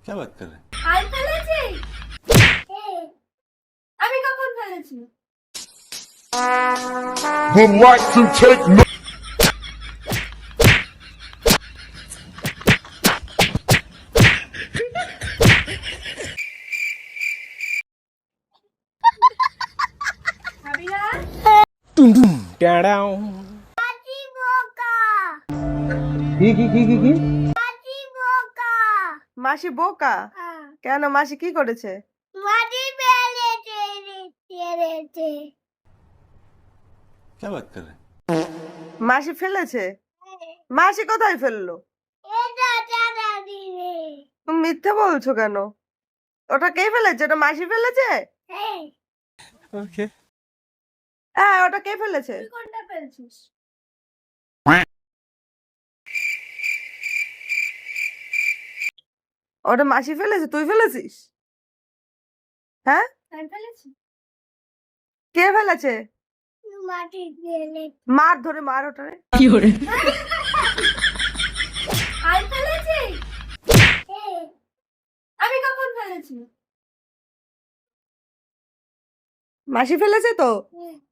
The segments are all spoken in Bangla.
क्या बात कर रहे हैं? আর ফেলেছি? আমি কখন ফেলেছি? Would like to take no ভাবি না? Down. আজি বোকা। কি আজি বোকা। মাসি বোকা? কেন, মাসি কি করেছে? মাটি ফেলেছে ছেড়েছে। क्या बात कर रहे हैं? মাসি ফেলেছে? মাসি কোথায় ফেললো? এটা চাঁদা দিবে। তুমি মিথ্যে বলছো কেন? ওটা কে ফেলেছে? ওটা মাসি ফেলেছে? হ্যাঁ, ओके হ্যাঁ, ওটা কে ফেলেছে? তুই কোনটা ফেলছিস? ওটা মাসি ফেলেছে, তুই ফেলেছিস? হ্যাঁ, আমি ফেলেছি। কে ফেলেছে? মাটি ফেলে। মার ধরে মার ওটারে। আর ফেলেছি? আমি কখন ফেলেছি? মাসি ফেলেছে তো?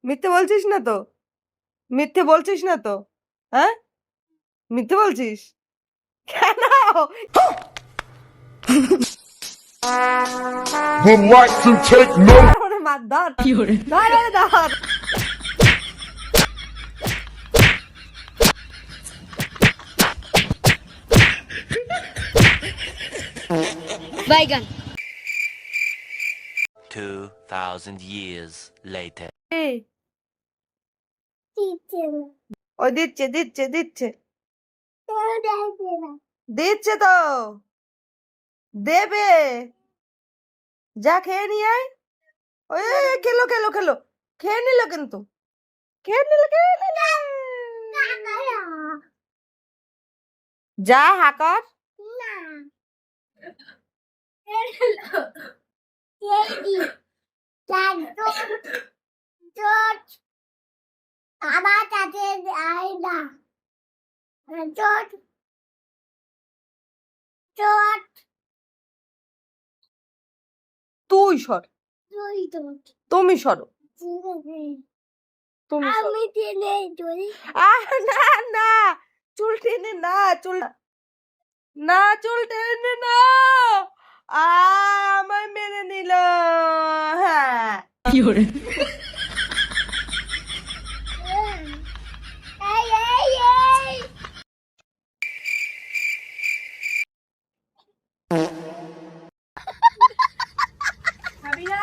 মিথ্যে বলছিস না তো? মিথ্যে বলছিস না তো? হ্যাঁ, মিথ্যে বলছিস কেন? would like to take no ওরে মার, ধর ধর, ওরে ধর। Bygone. 2,000 years later. এই, দিচ্ছে না। ওই দিচ্ছে দিচ্ছে দিচ্ছে কেউ দেখবে না। দিচ্ছে তো, দেবে। যা খেয়ে নিয়ে আয়। ওই খেলো খেলো খেলো, খেয়ে নিল কিন্তু, খেয়ে নিল, খেয়ে নিল। যা হাকার। না। এই চোট আমার কাছে আয় না। চোট চোট তুই সর, তুই চোট। তুমি সরো, ঠিক আছে। তুমি সরো। আমি টেনে ধরি। না না, চুল টেনে না, চুল না, চুল টেনে না। আমায় মেরে নিল। হ্যাঁ, এই এই এই ভাবি না?